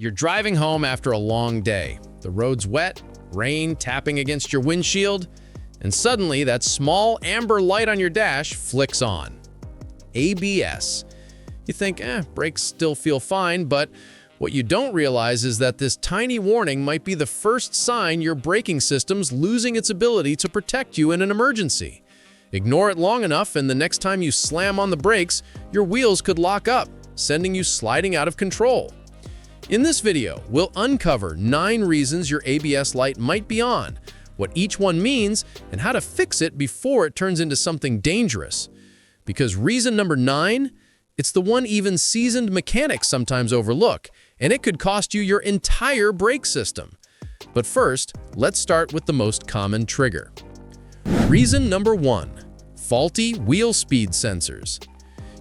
You're driving home after a long day. The road's wet, rain tapping against your windshield, and suddenly that small amber light on your dash flicks on. ABS. You think, brakes still feel fine, but what you don't realize is that this tiny warning might be the first sign your braking system's losing its ability to protect you in an emergency. Ignore it long enough, and the next time you slam on the brakes, your wheels could lock up, sending you sliding out of control. In this video, we'll uncover 9 reasons your ABS light might be on, what each one means, and how to fix it before it turns into something dangerous. Because reason number 9, it's the one even seasoned mechanics sometimes overlook, and it could cost you your entire brake system. But first, let's start with the most common trigger. Reason number 1, faulty wheel speed sensors.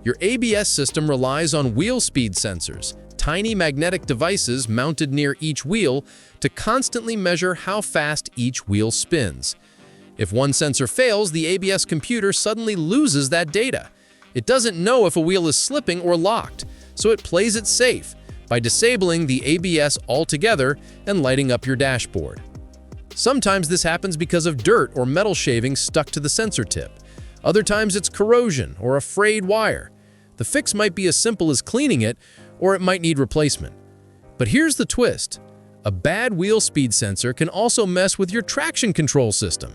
Your ABS system relies on wheel speed sensors, tiny magnetic devices mounted near each wheel to constantly measure how fast each wheel spins. If one sensor fails, the ABS computer suddenly loses that data. It doesn't know if a wheel is slipping or locked, so it plays it safe by disabling the ABS altogether and lighting up your dashboard. Sometimes this happens because of dirt or metal shavings stuck to the sensor tip. Other times it's corrosion or a frayed wire. The fix might be as simple as cleaning it, or it might need replacement. But here's the twist. A bad wheel speed sensor can also mess with your traction control system.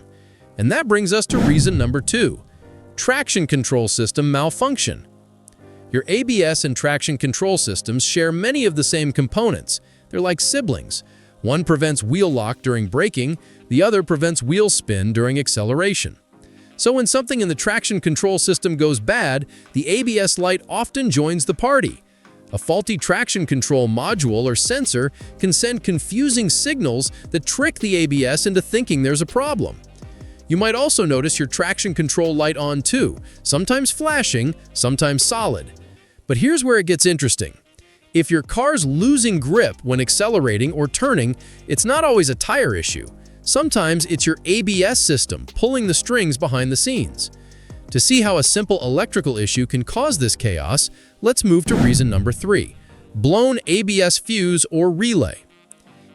And that brings us to reason number 2, traction control system malfunction. Your ABS and traction control systems share many of the same components. They're like siblings. One prevents wheel lock during braking, the other prevents wheel spin during acceleration. So when something in the traction control system goes bad, the ABS light often joins the party. A faulty traction control module or sensor can send confusing signals that trick the ABS into thinking there's a problem. You might also notice your traction control light on too, sometimes flashing, sometimes solid. But here's where it gets interesting. If your car's losing grip when accelerating or turning, it's not always a tire issue. Sometimes it's your ABS system pulling the strings behind the scenes. To see how a simple electrical issue can cause this chaos, let's move to reason number 3, blown ABS fuse or relay.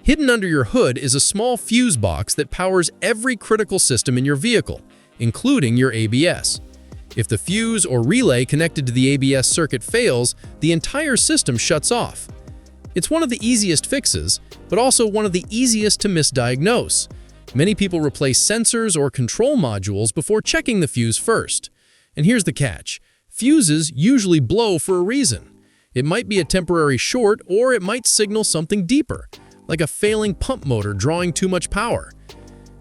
Hidden under your hood is a small fuse box that powers every critical system in your vehicle, including your ABS. If the fuse or relay connected to the ABS circuit fails, the entire system shuts off. It's one of the easiest fixes, but also one of the easiest to misdiagnose. Many people replace sensors or control modules before checking the fuse first. And here's the catch. Fuses usually blow for a reason. It might be a temporary short, or it might signal something deeper, like a failing pump motor drawing too much power.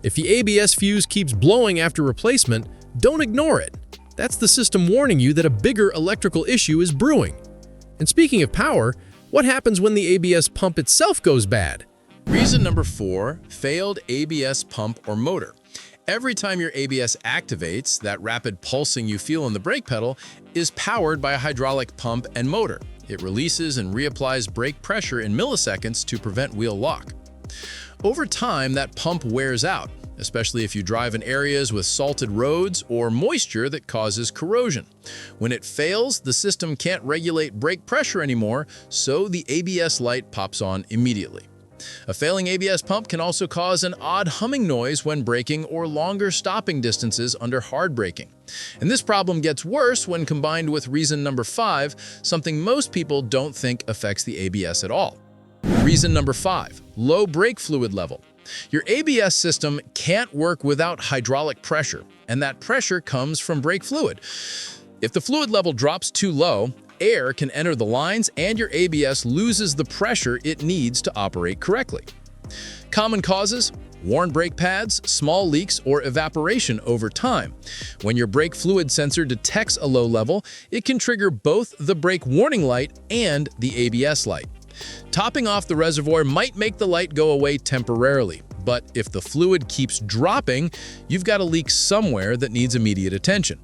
If the ABS fuse keeps blowing after replacement, don't ignore it. That's the system warning you that a bigger electrical issue is brewing. And speaking of power, what happens when the ABS pump itself goes bad? Reason number 4, failed ABS pump or motor. Every time your ABS activates, that rapid pulsing you feel in the brake pedal is powered by a hydraulic pump and motor. It releases and reapplies brake pressure in milliseconds to prevent wheel lock. Over time, that pump wears out, especially if you drive in areas with salted roads or moisture that causes corrosion. When it fails, the system can't regulate brake pressure anymore, so the ABS light pops on immediately. A failing ABS pump can also cause an odd humming noise when braking or longer stopping distances under hard braking. And this problem gets worse when combined with reason number 5, something most people don't think affects the ABS at all. Reason number 5, low brake fluid level. Your ABS system can't work without hydraulic pressure, and that pressure comes from brake fluid. If the fluid level drops too low, air can enter the lines and your ABS loses the pressure it needs to operate correctly. Common causes: worn brake pads, small leaks, or evaporation over time. When your brake fluid sensor detects a low level, it can trigger both the brake warning light and the ABS light. Topping off the reservoir might make the light go away temporarily, but if the fluid keeps dropping, you've got a leak somewhere that needs immediate attention.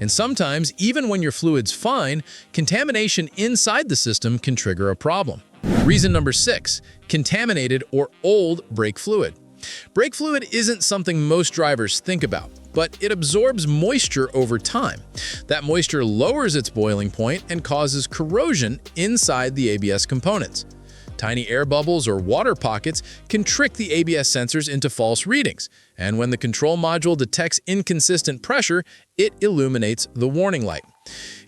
And sometimes, even when your fluid's fine, contamination inside the system can trigger a problem. Reason number 6, contaminated or old brake fluid. Brake fluid isn't something most drivers think about, but it absorbs moisture over time. That moisture lowers its boiling point and causes corrosion inside the ABS components. Tiny air bubbles or water pockets can trick the ABS sensors into false readings, and when the control module detects inconsistent pressure, it illuminates the warning light.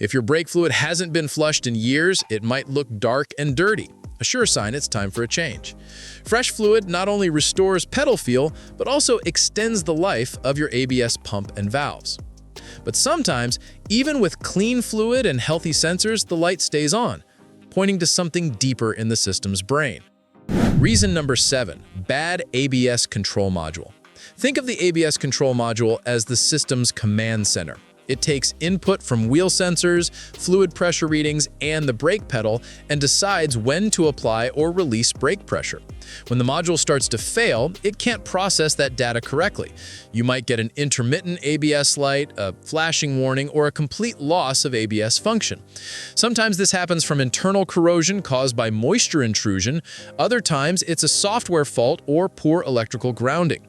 If your brake fluid hasn't been flushed in years, it might look dark and dirty, a sure sign it's time for a change. Fresh fluid not only restores pedal feel, but also extends the life of your ABS pump and valves. But sometimes, even with clean fluid and healthy sensors, the light stays on, pointing to something deeper in the system's brain. Reason number 7, bad ABS control module. Think of the ABS control module as the system's command center. It takes input from wheel sensors, fluid pressure readings, and the brake pedal and decides when to apply or release brake pressure. When the module starts to fail, it can't process that data correctly. You might get an intermittent ABS light, a flashing warning, or a complete loss of ABS function. Sometimes this happens from internal corrosion caused by moisture intrusion. Other times, it's a software fault or poor electrical grounding.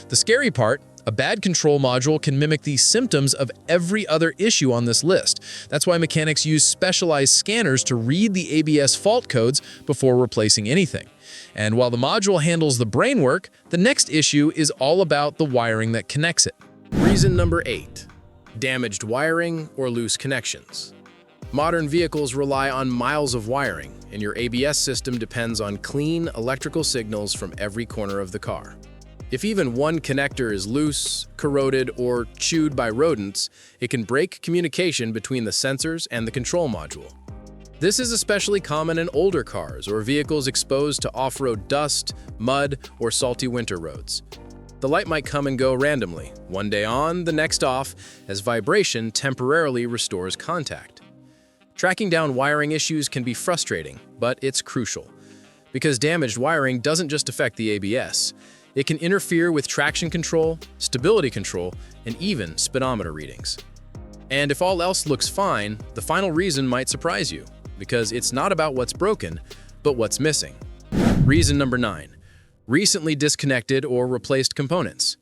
The scary part, a bad control module can mimic the symptoms of every other issue on this list. That's why mechanics use specialized scanners to read the ABS fault codes before replacing anything. And while the module handles the brain work, the next issue is all about the wiring that connects it. Reason number 8, damaged wiring or loose connections. Modern vehicles rely on miles of wiring, and your ABS system depends on clean electrical signals from every corner of the car. If even one connector is loose, corroded, or chewed by rodents, it can break communication between the sensors and the control module. This is especially common in older cars or vehicles exposed to off-road dust, mud, or salty winter roads. The light might come and go randomly, one day on, the next off, as vibration temporarily restores contact. Tracking down wiring issues can be frustrating, but it's crucial, because damaged wiring doesn't just affect the ABS. It can interfere with traction control, stability control, and even speedometer readings. And if all else looks fine, the final reason might surprise you, because it's not about what's broken, but what's missing. Reason number 9, recently disconnected or replaced components.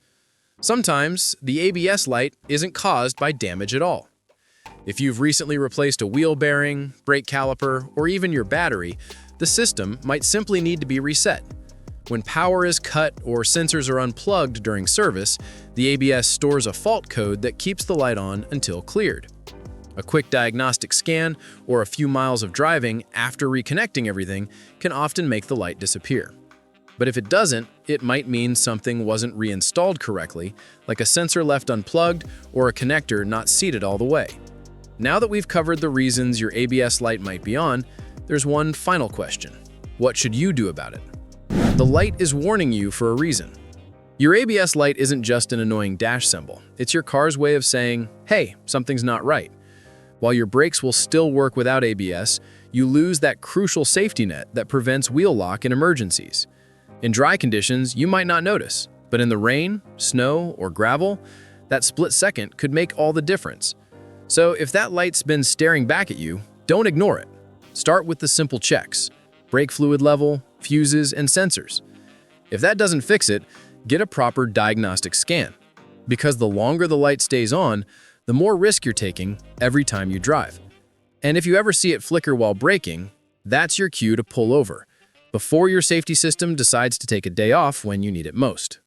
Sometimes, the ABS light isn't caused by damage at all. If you've recently replaced a wheel bearing, brake caliper, or even your battery, the system might simply need to be reset. When power is cut or sensors are unplugged during service, the ABS stores a fault code that keeps the light on until cleared. A quick diagnostic scan or a few miles of driving after reconnecting everything can often make the light disappear. But if it doesn't, it might mean something wasn't reinstalled correctly, like a sensor left unplugged or a connector not seated all the way. Now that we've covered the reasons your ABS light might be on, there's one final question. What should you do about it? The light is warning you for a reason. Your ABS light isn't just an annoying dash symbol. It's your car's way of saying, hey, something's not right. While your brakes will still work without ABS, you lose that crucial safety net that prevents wheel lock in emergencies. In dry conditions, you might not notice, but in the rain, snow, or gravel, that split second could make all the difference. So if that light's been staring back at you, don't ignore it. Start with the simple checks: brake fluid level, fuses, and sensors. If that doesn't fix it, get a proper diagnostic scan, because the longer the light stays on, the more risk you're taking every time you drive. And if you ever see it flicker while braking, that's your cue to pull over, before your safety system decides to take a day off when you need it most.